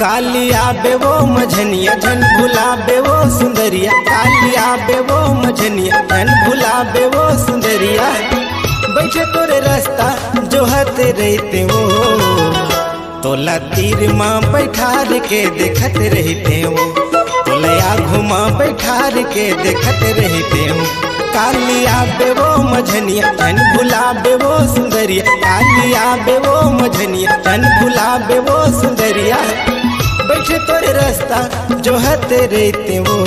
कालिया बे वो मझनिया झन भुला बे वो सुंदरिया, कालिया बे वो मझनिया झन भुला बे वो सुंदरिया। बैठे तोरे रास्ता जो हते रहते वो, तोला तीर माँ बैठार के देखत रहते हो, तोलया घुमा बैठार के देखत रहते हो। कालिया बे वो मझनिया झन भुला बे वो सुंदरिया, कालिया बे वो मझनिया झन भुला बे वो सुंदरिया। बैठे तोरे रास्ता जो हते रहते वो,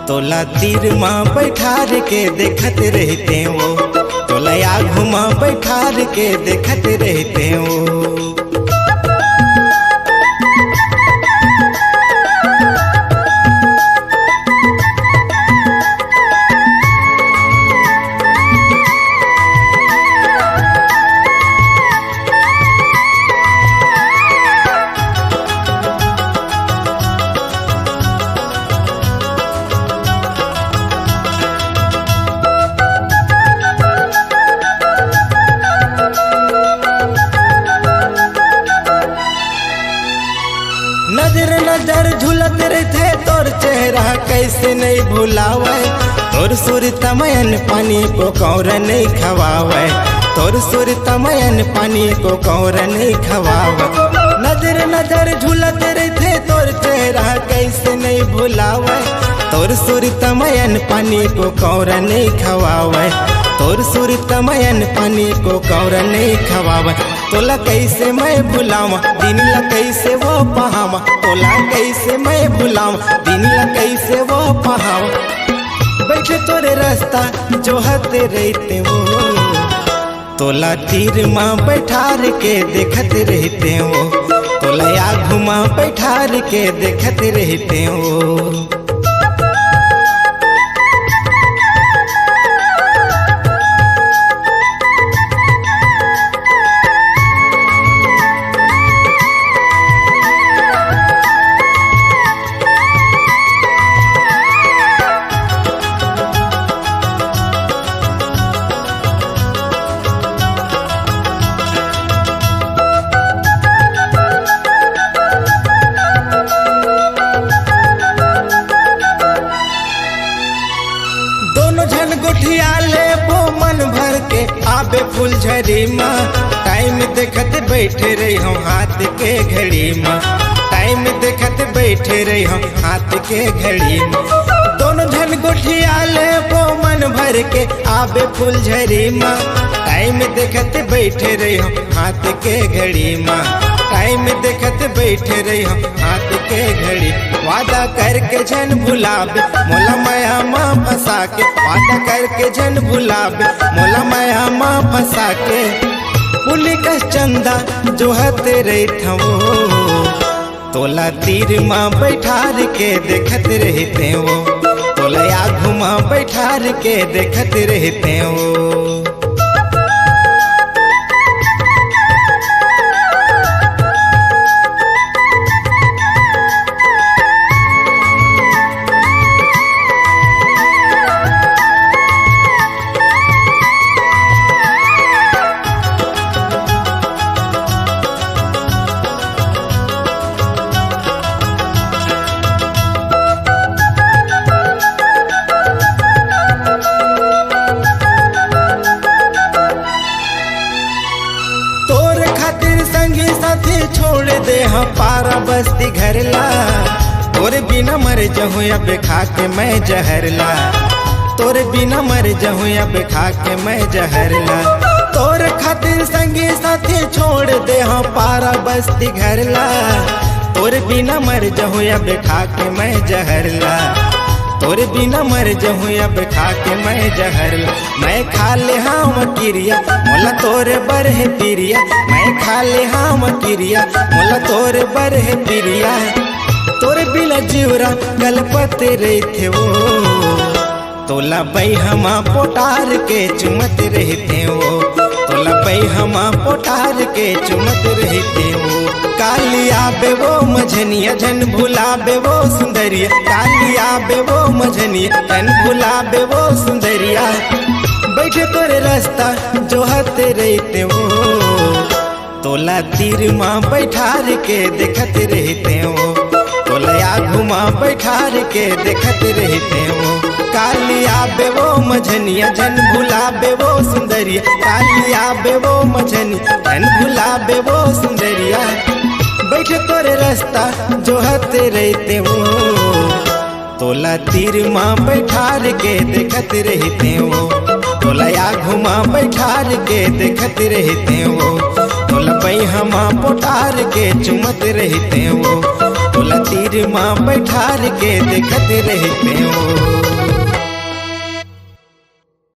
तोला तीर माँ बैठार के देखत रहते हो, तोलया घुमा बैठार के देखत रहते हो। नजर नजर झुलत रहते तोर चेहरा कैसे नहीं भुलावे, तोर सुर तमयन पानी को कौर नहीं खवावे, तोर सुर तमयन पानी को कौर नहीं खवावे। नजर नजर झुलत रहते तोर चेहरा कैसे नहीं भुलावे, तोर सुर तमयन पानी को कौर नहीं खवावे, तोर सुर तमयन पानी को कौर नहीं खवावे। तोला कैसे मैं भुलावा दिन ला कैसे वो पहावा, तोला कैसे मैं भुलावा दिन ला कैसे वो पहावा। बैठे तोरे रास्ता जो हते रहते हो, तोला तीर माँ बैठार के देखत रहते हो, तोलया घुमा बैठार के देखत रहते हो। गोठिया ले वो मन भर के आबे फुलझड़ी माँ, टाइम देखत बैठे रही हम हाथ के घड़ी माँ, टाइम देखत बैठे रही हम हाथ के घड़ी माँ। दोनों जन गोठिया ले वो मन भर के आबे फुलझड़ी माँ, टाइम देखत बैठे रही हम हाथ के घड़ी माँ, टाइम देखत बैठे रही हम हाथ के घड़ी। वादा करके जन भुलाबे मोला माया माँ फंसा के, वादा करके जन भुलाबे मोला माया माँ फंसा के। पुली का चंदा जो हते रहते वो, तोला तीर माँ बैठार के देखत रहते हो, तोलया घुमा बैठार के देखत रहते हो। छोड़ दे हम पारा बस्ती घरला, तोरे बिना मर जहूँ अब खा के मैं जहरला, तोरे बिना मर जहूँ अब खा के मैं जहरला। तोर खातिर संगी साथी छोड़ दे हम पारा बस्ती घरला, तोरे बिना मर जहूँ अब खा के मैं जहरला, तोरे बिना मर जहूँ अब खा के मैं जहरला। मैं खा ले हम किरिया मोला तोरे बर है पिरिया, मैं खा ले हम किरिया मोला तोरे बर है पिरिया। तोरे बिना जीवरा गलपते रहते वो, तोला बई हमा पोटार के चुमत रहते हो, तोला बई हमा पोटार के चुमत रहते हो। कालिया बे वो मझनिया झन भुला बे वो सुंदरिया, कालिया बे वो मझनिया झन भुला बे वो सुंदरिया। बैठे तोरे रास्ता जो हते रहते वो, तोला तीर माँ बैठार के देखत रहते हो, तोला घुमा बैठार के देखत रहते हो। कालिया बेवो मझनिया जन भुला बेवो सुंदरिया, कालिया बेवो मझनिया जन भुला बेवो सुंदरिया। बैठ तोरे रास्ता जोहते रहते हो, तोला तीर माँ बैठार के देखत रहते हो, तोला घुमा बैठार के देखत रहते हो। तोला पैहा माँ पोटार के चुमत रहते हो, तोला तीर माँ बैठार के देखत रहते हो।